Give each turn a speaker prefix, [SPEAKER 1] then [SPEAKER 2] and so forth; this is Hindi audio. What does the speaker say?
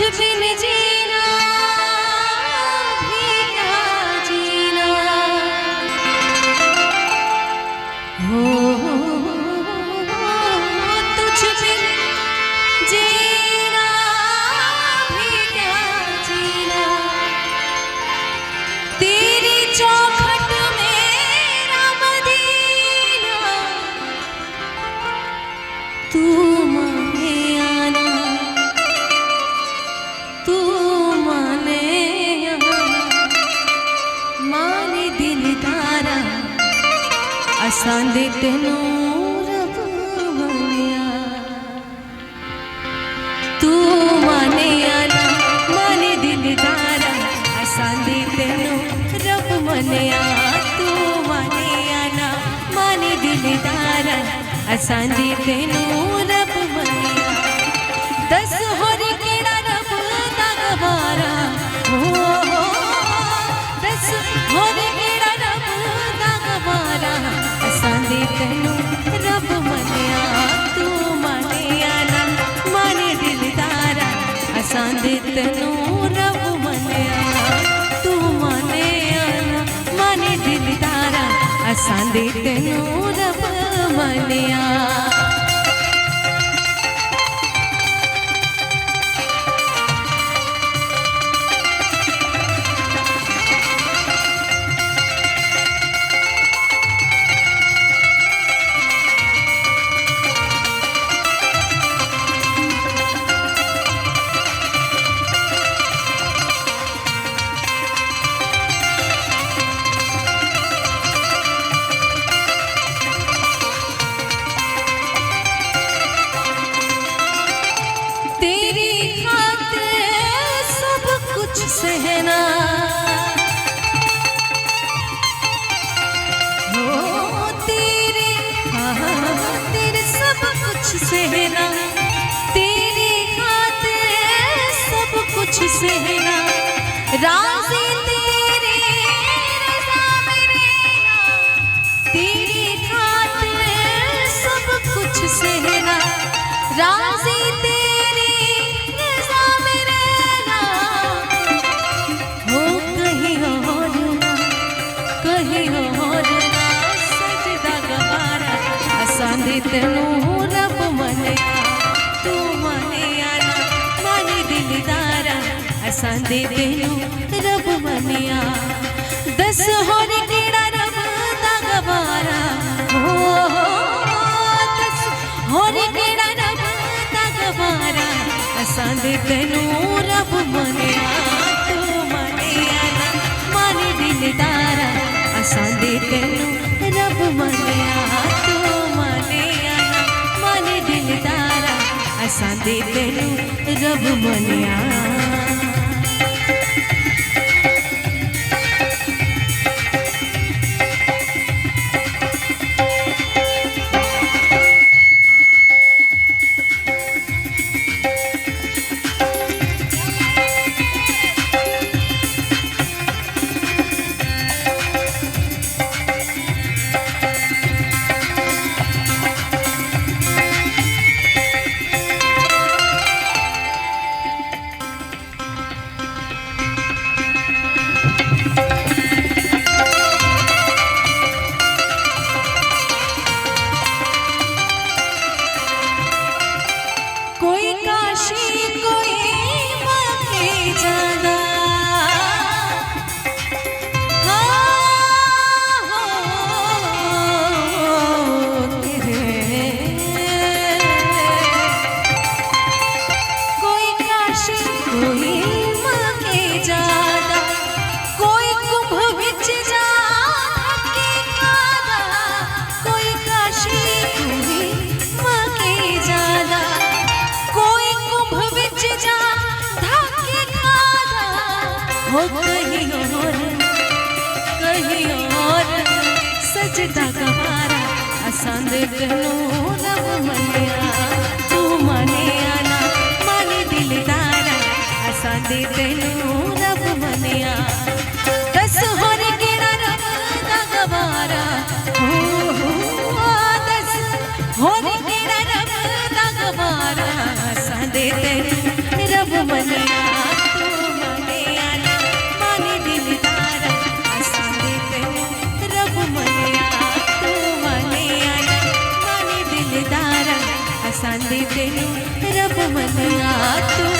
[SPEAKER 1] बिन जीना भी क्या जीना हो, तुझ बिन जीना भी क्या जीना। तेरी चौखट मेरा मदीना, तू माने आना, तू माने आना, माने दिलदारा असां दे तेनू रब मनिया। तू माने आना, माने दिलदारा असां दे तेनू रब मनिया। तू माने आना, माने दिलदारा असां दे तेनू रब मनिया। दस होर केड़ा रब दा गवारा हो, दस होर केड़ा रब दा गवारा असां दे तेनू रब मनिया। तू माने आना, माने दिलदारा असां दे तेनू रब मनिया। तू माने आना, माने दिलदारा असां दे तेनू रब मनिया। सहना हो, तेरे तेरे सब कुछ सहना, तेरे खातिर सब कुछ सहना। राज़ी तेरे रज़ा में रहना, तेरे खातिर सब कुछ सहना। राज़ी तेरे रज़ा में रहना, कहीं और ना सजदा गवारा असां दे तेनू रब मनिया। तू माने आना, माने दिलदारा असां दे तेनू रब मनिया। दस होर केड़ा रब दा गवारा हो, दस होर केड़ा रब दा गवारा असां दे तेनू रब मनिया। तू माने आना, माने दिलदारा असां दे तेनू रब मनिया। तू माने आना, माने दिलदारा असां दे तेनू रब मनिया। कोई काशी कोई मके जाना, कोई काशी कोई मके जाना, कोई कुंभ विच जा के खादा। कोई काशी कोई मके जाना, कोई कुंभ विच जा धाके खादा हो। कहीं और सजदा गवारा असां दे तेनू रब मनिया। तू माने आना, माने दिलदारा असां दे तेनू रब मनिया। दस होर केड़ा रब दा गवारा हो, दस होर केड़ा रब दा गवारा असां दे तेनू रब मनिया। मनिया तू मनिया ना माने दिलदार असां दे तेनू रब मनिया तू मनिया ना माने दिलदार असां दे तेनू रब मनिया तू